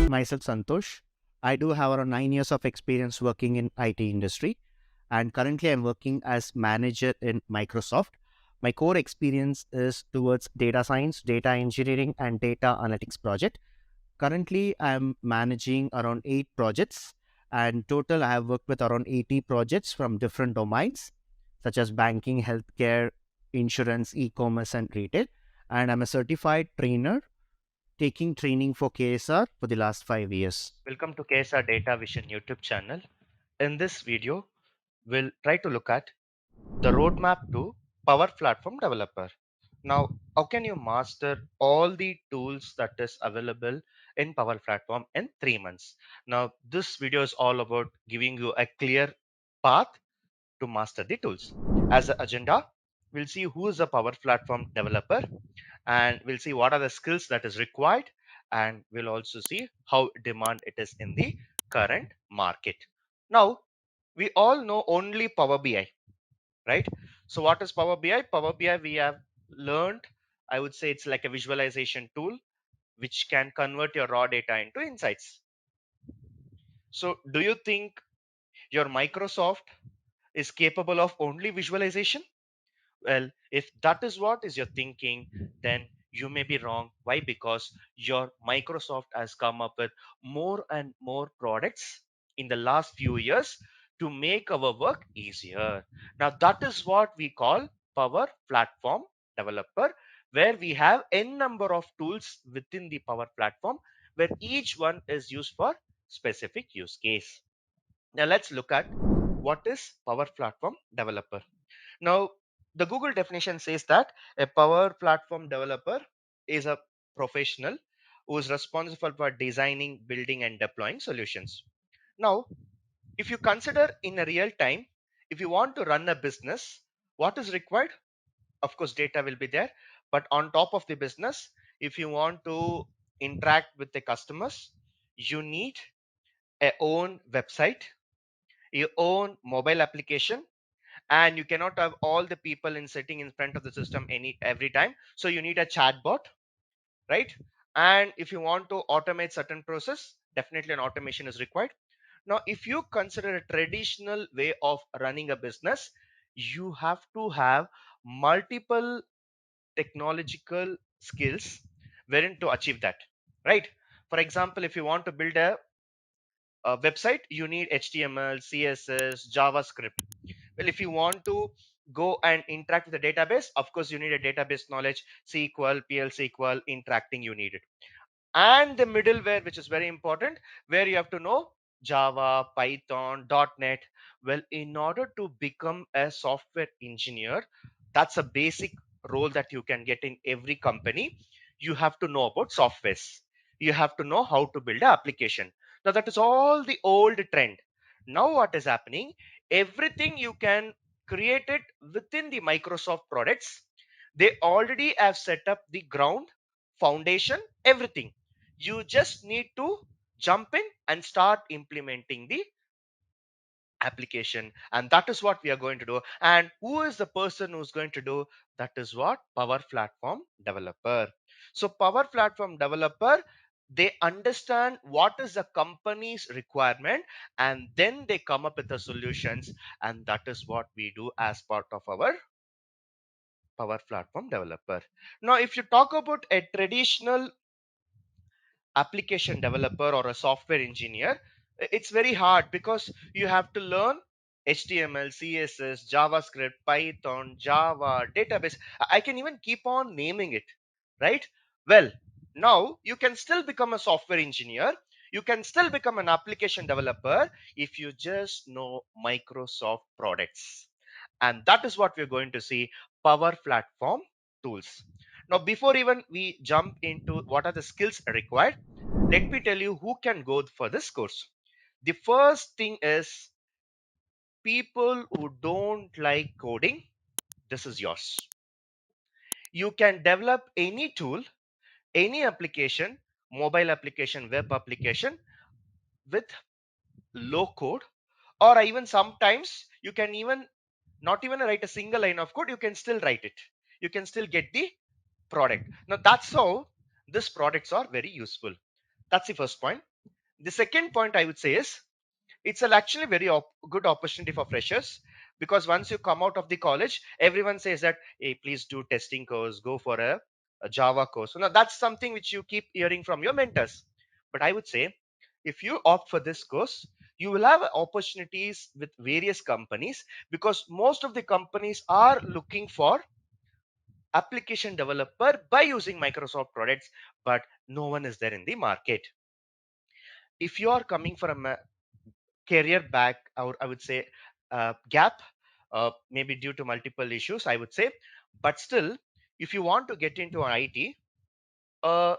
Myself Santosh. I do have around 9 years of experience working in IT industry, and currently I'm working as manager in Microsoft. My core experience is towards data science, data engineering, and data analytics project. Currently, I'm managing around 8 projects, and total I have worked with around 80 projects from different domains such as banking, healthcare, insurance, e-commerce, and retail. And I'm a certified trainer taking training for KSR for the last 5 years. Welcome to KSR Data Vision YouTube channel. In this video, we'll try to look at the roadmap to Power Platform Developer. Now, how can you master all the tools that is available in Power Platform in 3 months? Now, this video is all about giving you a clear path to master the tools. As an agenda, we'll see who is a Power Platform developer, and we'll see what are the skills that is required, and we'll also see how demand it is in the current market. Now, we all know only Power BI, right? So what is Power BI? Power BI, we have learned, I would say it's like a visualization tool which can convert your raw data into insights. So do you think your Microsoft is capable of only visualization? Well, if that is what is your thinking, then you may be wrong. Why? Because your Microsoft has come up with more and more products in the last few years to make our work easier. Now, that is what we call Power Platform Developer, where we have n number of tools within the Power Platform, where each one is used for specific use case. Now, let's look at what is Power Platform Developer. Now, the Google definition says that a Power Platform developer is a professional who is responsible for designing, building, and deploying solutions. Now, if you consider in a real time, if you want to run a business, what is required? Of course, data will be there, but on top of the business, if you want to interact with the customers, you need a own website, your own mobile application, and you cannot have all the people in sitting in front of the system every time, so you need a chatbot, right? And if you want to automate certain process, definitely an automation is required. Now, if you consider a traditional way of running a business, you have to have multiple technological skills wherein to achieve that, right? For example, if you want to build a website, you need HTML, CSS, JavaScript. Well, if you want to go and interact with the database, of course, you need a database knowledge, SQL, PL SQL, interacting, you need it. And the middleware, which is very important, where you have to know Java, Python, .NET. Well, in order to become a software engineer, that's a basic role that you can get in every company. You have to know about softwares. You have to know how to build an application. Now, that is all the old trend. Now, what is happening? Everything you can create it within the Microsoft products. They already have set up the ground, foundation, everything. You just need to jump in and start implementing the application, and that is what we are going to do. And who is the person who's going to do that? Is what? Power Platform Developer. So Power Platform Developer, they understand what is the company's requirement, and then they come up with the solutions, and that is what we do as part of our Power Platform Developer. Now, if you talk about a traditional application developer or a software engineer, it's very hard because you have to learn HTML, CSS, JavaScript, Python, Java, database. I can even keep on naming it, right? Well, now you can still become a software engineer. You can still become an application developer if you just know Microsoft products. And that is what we're going to see, Power Platform tools. Now, before even we jump into what are the skills required, let me tell you who can go for this course. The first thing is people who don't like coding. This is yours. You can develop any tool, any application, mobile application, web application with low code, or even sometimes you can even not even write a single line of code. You can still write it. You can still get the product. Now, that's how these products are very useful. That's the first point. The second point I would say is it's an actually very good opportunity for freshers, because once you come out of the college, everyone says that, hey, please do testing course, go for a Java course. So now that's something which you keep hearing from your mentors. But I would say if you opt for this course, you will have opportunities with various companies, because most of the companies are looking for application developer by using Microsoft products, but no one is there in the market. If you are coming from a career back, or I would say gap, maybe due to multiple issues, I would say, but still, if you want to get into an IT,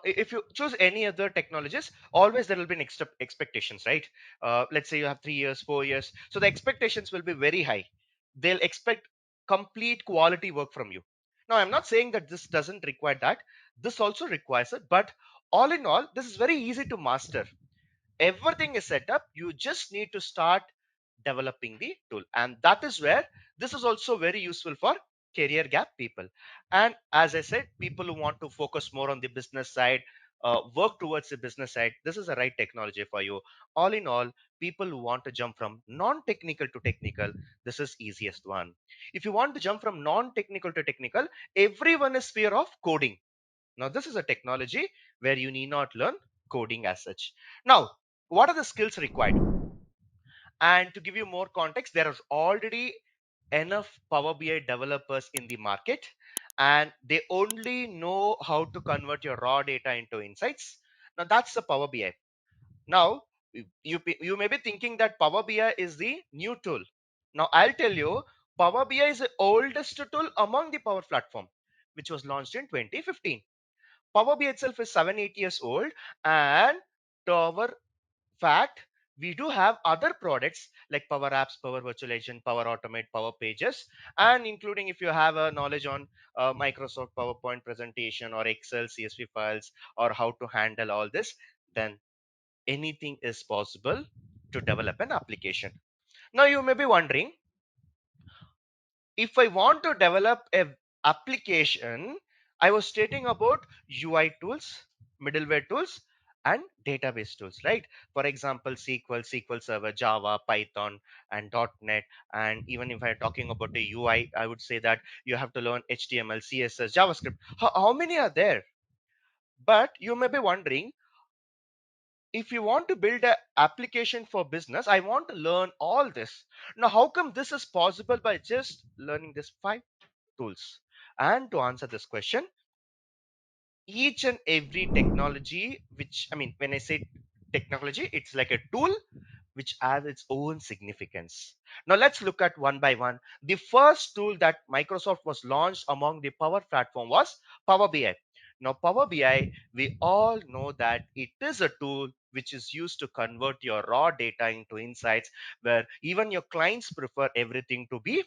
if you choose any other technologies, always there will be an extra expectations, right? Let's say you have 3 years, 4 years, so the expectations will be very high. They'll expect complete quality work from you. Now, I'm not saying that this doesn't require that. This also requires it, but all in all, this is very easy to master. Everything is set up, you just need to start developing the tool, and that is where this is also very useful for career gap people. And as I said, people who want to focus more on the business side, work towards the business side, this is the right technology for you. All in all, people who want to jump from non-technical to technical, this is easiest one. If you want to jump from non-technical to technical, everyone is fear of coding. Now, this is a technology where you need not learn coding as such. Now, what are the skills required? And to give you more context, there are already enough Power BI developers in the market, and they only know how to convert your raw data into insights. Now, that's the Power BI. Now, you may be thinking that Power BI is the new tool. Now, I'll tell you, Power BI is the oldest tool among the Power Platform, which was launched in 2015. Power BI itself is 7-8 years old, and to our fact, we do have other products like PowerApps, Power Virtual Agent, Power Automate, Power Pages, and including if you have a knowledge on Microsoft PowerPoint presentation or Excel CSV files, or how to handle all this, then anything is possible to develop an application. Now you may be wondering, if I want to develop a application, I was stating about UI tools, middleware tools, and database tools, right? For example, SQL Server, Java, Python, and .NET. And even if I'm talking about the UI, I would say that you have to learn HTML, CSS, JavaScript. How many are there? But you may be wondering, if you want to build an application for business, I want to learn all this. Now, how come this is possible by just learning this five tools? And to answer this question, each and every technology, which I mean, when I say technology, it's like a tool which has its own significance. Now let's look at one by one. The first tool that Microsoft was launched among the Power Platform was Power BI. Now Power BI, we all know that it is a tool which is used to convert your raw data into insights, where even your clients prefer everything to be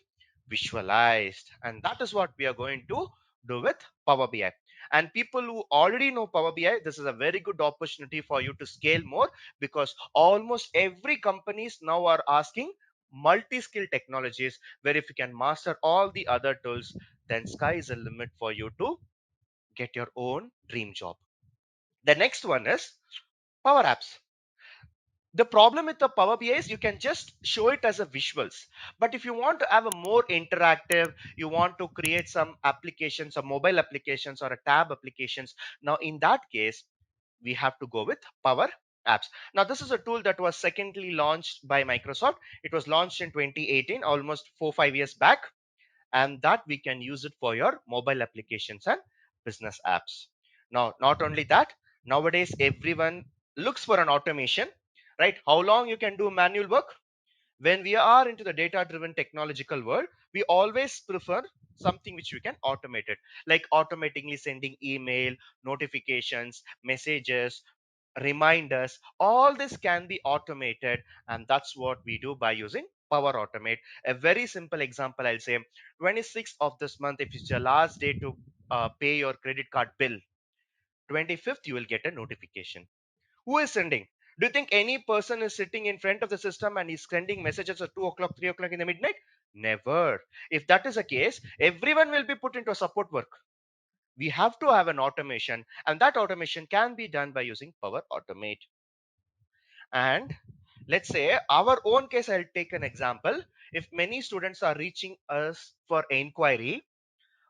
visualized. And that is what we are going to do with Power BI. And people who already know Power BI, this is a very good opportunity for you to scale more, because almost every companies now are asking multi-skill technologies, where if you can master all the other tools, then sky is the limit for you to get your own dream job. The next one is Power Apps. The problem with the Power BI is you can just show it as a visuals. But if you want to have a more interactive, you want to create some applications or mobile applications or a tab applications, now in that case, we have to go with Power Apps. Now, this is a tool that was secondly launched by Microsoft. It was launched in 2018, almost 4-5 years back, and that we can use it for your mobile applications and business apps. Now, not only that, nowadays everyone looks for an automation, right? How long you can do manual work? When we are into the data driven technological world, we always prefer something which we can automate it, like automatically sending email, notifications, messages, reminders. All this can be automated, and that's what we do by using Power Automate. A very simple example, I'll say 26th of this month, if it's your last day to pay your credit card bill, 25th you will get a notification. Who is sending? Do you think any person is sitting in front of the system and is sending messages at 2 o'clock, 3 o'clock in the midnight? Never. If that is the case, everyone will be put into a support work. we have to have an automation, and that automation can be done by using Power Automate. And let's say our own case, I'll take an example. If many students are reaching us for inquiry,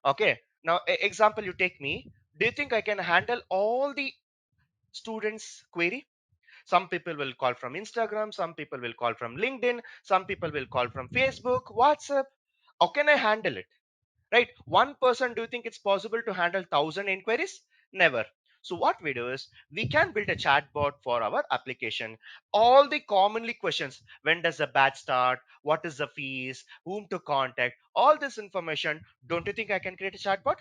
okay, now example, you take me. Do you think I can handle all the students query? Some people will call from Instagram, some people will call from LinkedIn, some people will call from Facebook, WhatsApp. How can I handle it? Right? One person, do you think it's possible to handle 1,000 inquiries? Never. So what we do is we can build a chatbot for our application. All the commonly questions: when does the batch start, what is the fees, whom to contact, all this information. Don't you think I can create a chatbot?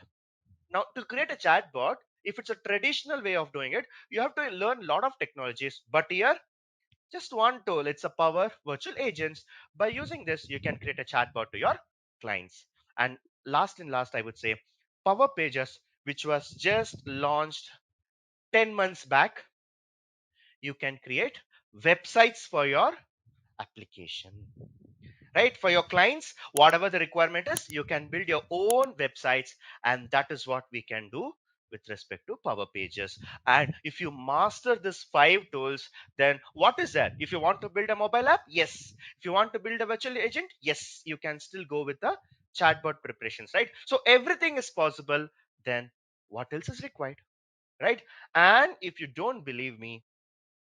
Now, to create a chatbot, if it's a traditional way of doing it, you have to learn a lot of technologies. But here, just one tool, it's a Power Virtual Agents. By using this, you can create a chatbot to your clients. And last, I would say Power Pages, which was just launched 10 months back. You can create websites for your application, right? For your clients, whatever the requirement is, you can build your own websites, and that is what we can do with respect to Power Pages. And if you master this 5 tools, then what is that? If you want to build a mobile app, yes. If you want to build a virtual agent, yes, you can still go with the chatbot preparations, right? So everything is possible. Then what else is required, right? And if you don't believe me,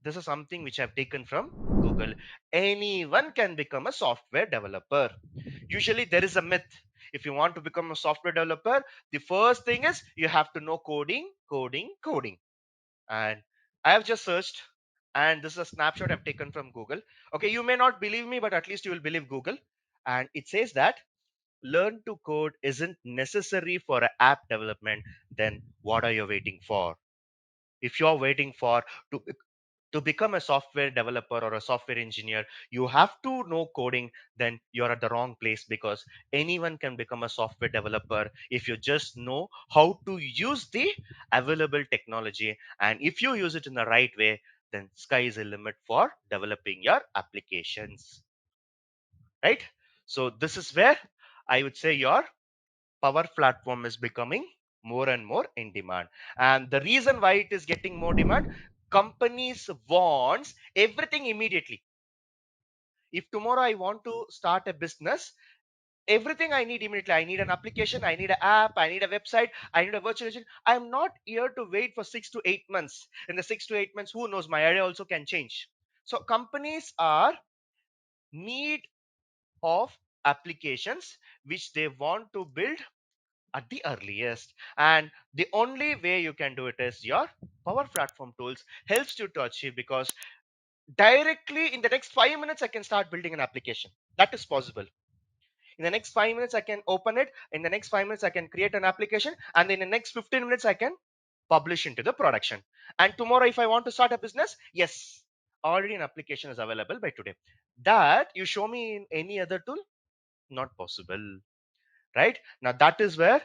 this is something which I've taken from Google. Anyone can become a software developer. Usually there is a myth. If you want to become a software developer, the first thing is you have to know coding, coding, coding. And I have just searched, and this is a snapshot I've taken from Google. Okay, you may not believe me, but at least you will believe Google. And it says that learn to code isn't necessary for app development. Then what are you waiting for? If you're waiting for to become a software developer or a software engineer, you have to know coding, then you're at the wrong place, because anyone can become a software developer if you just know how to use the available technology. And if you use it in the right way, then sky is the limit for developing your applications, right? So this is where I would say your Power Platform is becoming more and more in demand. And the reason why it is getting more demand, companies wants everything immediately. If tomorrow I want to start a business, everything I need immediately. I need an application, I need an app, I need a website, I need a virtual agent. I am not here to wait for 6 to 8 months. In the 6 to 8 months, who knows, my idea also can change. So companies are need of applications which they want to build at the earliest. And the only way you can do it is your Power Platform tools helps you to achieve, because directly in the next 5 minutes I can start building an application. That is possible. In the next 5 minutes I can open it. In the next 5 minutes I can create an application, and in the next 15 minutes I can publish into the production. And tomorrow if I want to start a business, yes, already an application is available by today. That you show me in any other tool, not possible, right? Now that is where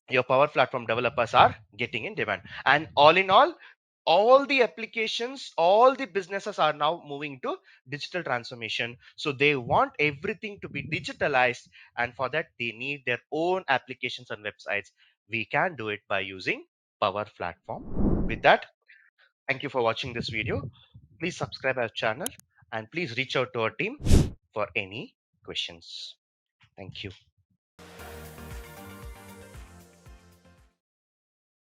your Power Platform developers are getting in demand. And all in all the applications, all the businesses are now moving to digital transformation. So they want everything to be digitalized, and for that they need their own applications and websites. We can do it by using Power Platform. With that, thank you for watching this video. Please subscribe our channel, and please reach out to our team for any questions. Thank you.